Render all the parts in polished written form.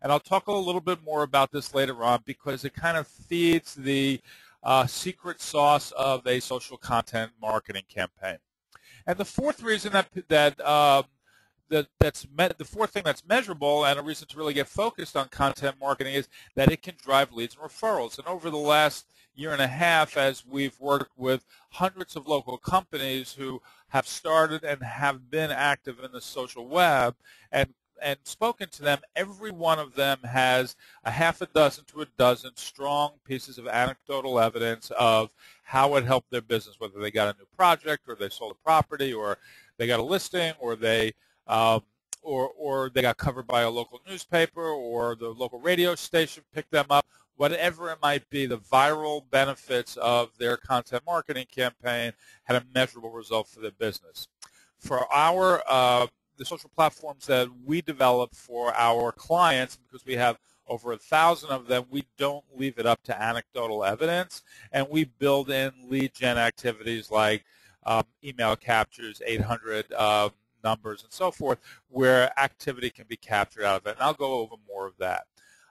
And I'll talk a little bit more about this later on because it kind of feeds the secret sauce of a social content marketing campaign. And the fourth reason the fourth thing that's measurable and a reason to really get focused on content marketing is that it can drive leads and referrals. And over the last year and a half, as we've worked with hundreds of local companies who have started and have been active in the social web and spoken to them, every one of them has a half a dozen to a dozen strong pieces of anecdotal evidence of how it helped their business, whether they got a new project or they sold a property or they got a listing or they got covered by a local newspaper or the local radio station picked them up. Whatever it might be, the viral benefits of their content marketing campaign had a measurable result for their business. For the social platforms that we develop for our clients, because we have over 1,000 of them, we don't leave it up to anecdotal evidence, and we build in lead gen activities like email captures, 800 numbers, and so forth, where activity can be captured out of it. And I'll go over more of that.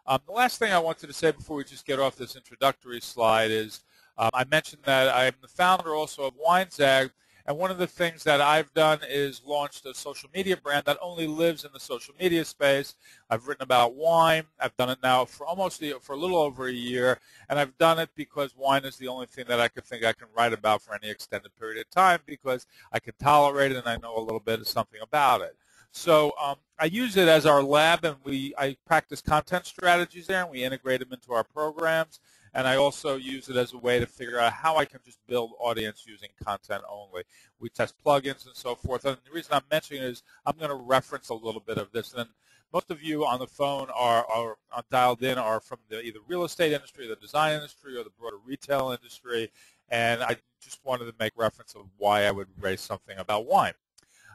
The last thing I wanted to say before we just get off this introductory slide is I mentioned that I'm the founder also of WineZag, and one of the things that I've done is launched a social media brand that only lives in the social media space. I've written about wine. I've done it now for for a little over a year, and I've done it because wine is the only thing that I could think I can write about for any extended period of time because I can tolerate it and I know a little bit of something about it. So I use it as our lab, and I practice content strategies there, and we integrate them into our programs. And I also use it as a way to figure out how I can just build audience using content only. We test plugins and so forth. And the reason I'm mentioning it is I'm going to reference a little bit of this. And most of you on the phone are dialed in are from either real estate industry, the design industry, or the broader retail industry. And I just wanted to make reference of why I would raise something about wine.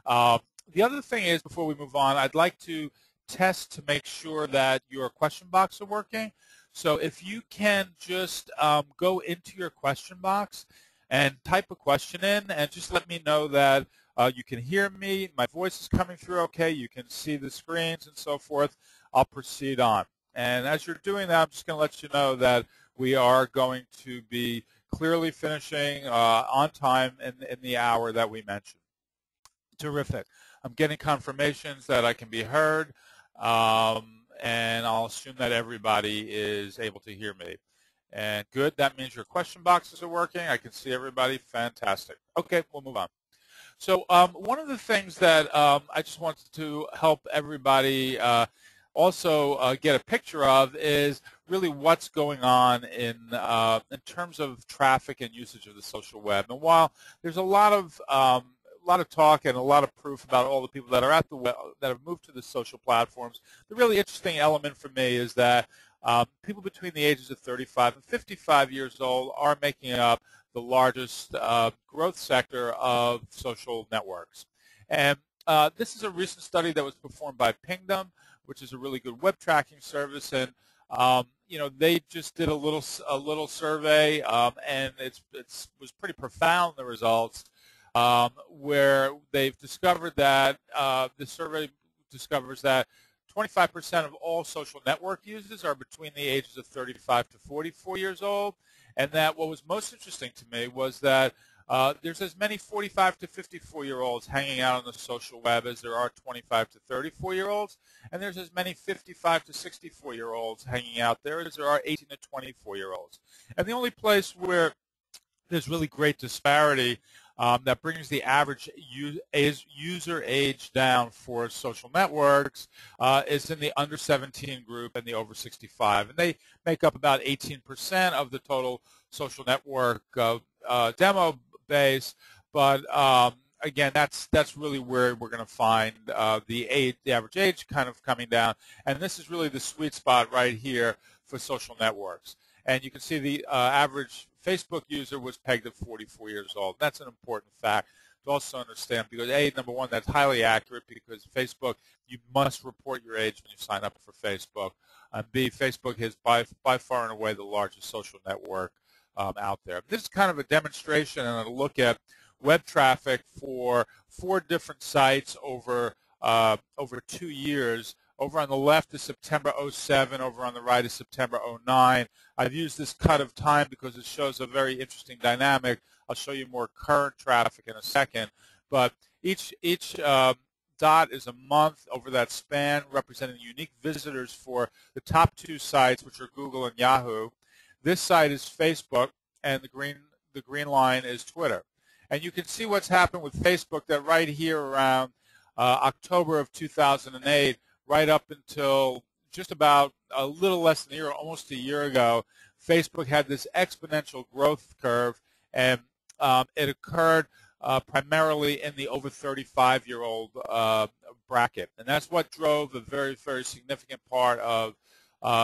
The other thing is, before we move on, I'd like to test to make sure that your question box are working. So if you can just go into your question box and type a question in and just let me know that you can hear me, my voice is coming through okay, you can see the screens and so forth, I'll proceed on. And as you're doing that, I'm just going to let you know that we are going to be clearly finishing on time in the hour that we mentioned. Terrific. I'm getting confirmations that I can be heard. And I'll assume that everybody is able to hear me. And good, that means your question boxes are working. I can see everybody. Fantastic. Okay, we'll move on. So one of the things that I just wanted to help everybody also get a picture of is really what's going on in terms of traffic and usage of the social web. And while there's a lot of talk and a lot of proof about all the people that are at the web, that have moved to the social platforms, the really interesting element for me is that people between the ages of 35 and 55 years old are making up the largest growth sector of social networks. And this is a recent study that was performed by Pingdom, which is a really good web tracking service, and they just did a little survey, and it was pretty profound, the results. Where they've discovered that the survey discovers that 25% of all social network users are between the ages of 35 to 44 years old, and that what was most interesting to me was that there's as many 45 to 54-year-olds hanging out on the social web as there are 25 to 34-year-olds, and there's as many 55 to 64-year-olds hanging out there as there are 18 to 24-year-olds. And the only place where there's really great disparity that brings the average user age down for social networks is in the under 17 group and the over 65. And they make up about 18% of the total social network demo base. But again, that's really where we're going to find the average age kind of coming down. And this is really the sweet spot right here for social networks. And you can see the average Facebook user was pegged at 44 years old. That's an important fact to also understand because, A, number one, that's highly accurate because Facebook, you must report your age when you sign up for Facebook. And B, Facebook is by far and away the largest social network out there. This is kind of a demonstration and a look at web traffic for 4 different sites over 2 years Over on the left is September '07. Over on the right is September '09. I've used this cut of time because it shows a very interesting dynamic. I'll show you more current traffic in a second. But each dot is a month over that span, representing unique visitors for the top two sites, which are Google and Yahoo. This site is Facebook, and the green line is Twitter. And you can see what's happened with Facebook, that right here around October of 2008, right up until just about a little less than a year, almost a year ago, Facebook had this exponential growth curve, and it occurred primarily in the over 35-year-old bracket. And that's what drove a very, very significant part of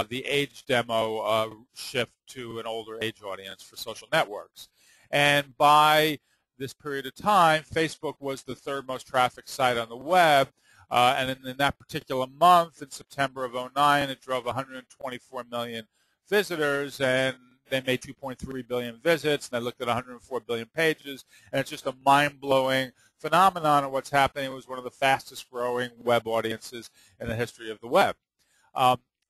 the age demo shift to an older age audience for social networks. And by this period of time, Facebook was the third most trafficked site on the web. And in that particular month, in September of '09, it drove 124 million visitors, and they made 2.3 billion visits, and they looked at 104 billion pages, and it's just a mind-blowing phenomenon of what's happening. It was one of the fastest-growing web audiences in the history of the web.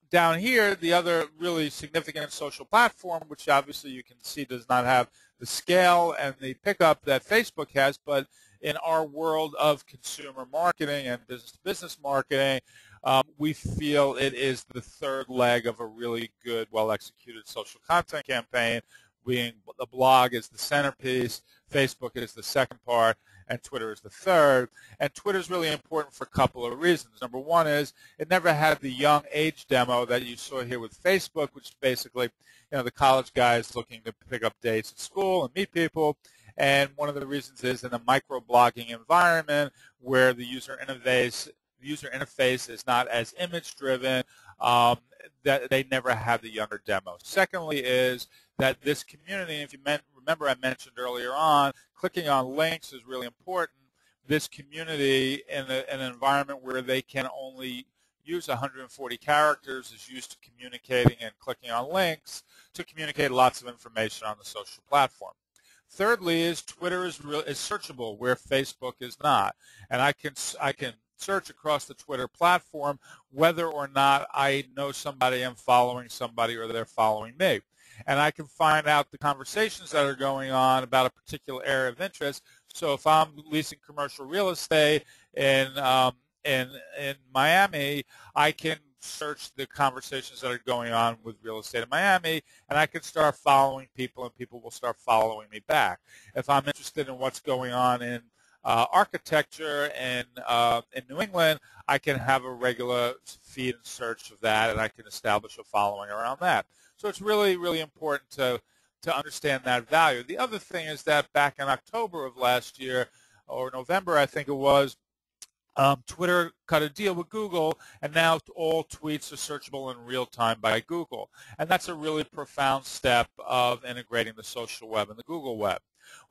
Down here, the other really significant social platform, which obviously you can see does not have the scale and the pickup that Facebook has, but in our world of consumer marketing and business-to-business marketing, we feel it is the third leg of a really good, well-executed social content campaign, being the blog is the centerpiece, Facebook is the second part, and Twitter is the third. And Twitter is really important for a couple of reasons. Number one is it never had the young age demo that you saw here with Facebook, which is basically, the college guys looking to pick up dates at school and meet people. And one of the reasons is in a microblogging environment where the user interface is not as image-driven, that they never had the younger demo. Secondly is that this community, if you remember I mentioned earlier on, clicking on links is really important. This community in an environment where they can only use 140 characters is used to communicating and clicking on links to communicate lots of information on the social platform. Thirdly is Twitter is searchable where Facebook is not. And I can search across the Twitter platform whether or not I know somebody, I'm following somebody, or they're following me. And I can find out the conversations that are going on about a particular area of interest. So if I'm leasing commercial real estate in Miami, I can search the conversations that are going on with real estate in Miami, and I can start following people, and people will start following me back. If I'm interested in what's going on in architecture in New England, I can have a regular feed and search of that, and I can establish a following around that. So it's really, really important to understand that value. The other thing is that back in October of last year, or November, I think it was, Twitter cut a deal with Google, and now all tweets are searchable in real time by Google. And that's a really profound step of integrating the social web and the Google web.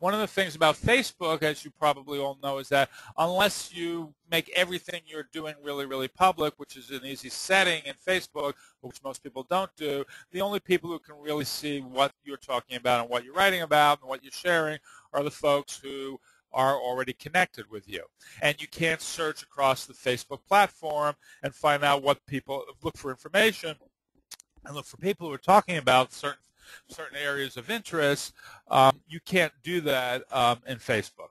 One of the things about Facebook, as you probably all know, is that unless you make everything you're doing really, really public, which is an easy setting in Facebook, which most people don't do, the only people who can really see what you're talking about and what you're writing about and what you're sharing are the folks who are already connected with you. And you can't search across the Facebook platform and find out what people look for information and look for people who are talking about certain areas of interest. You can't do that in Facebook.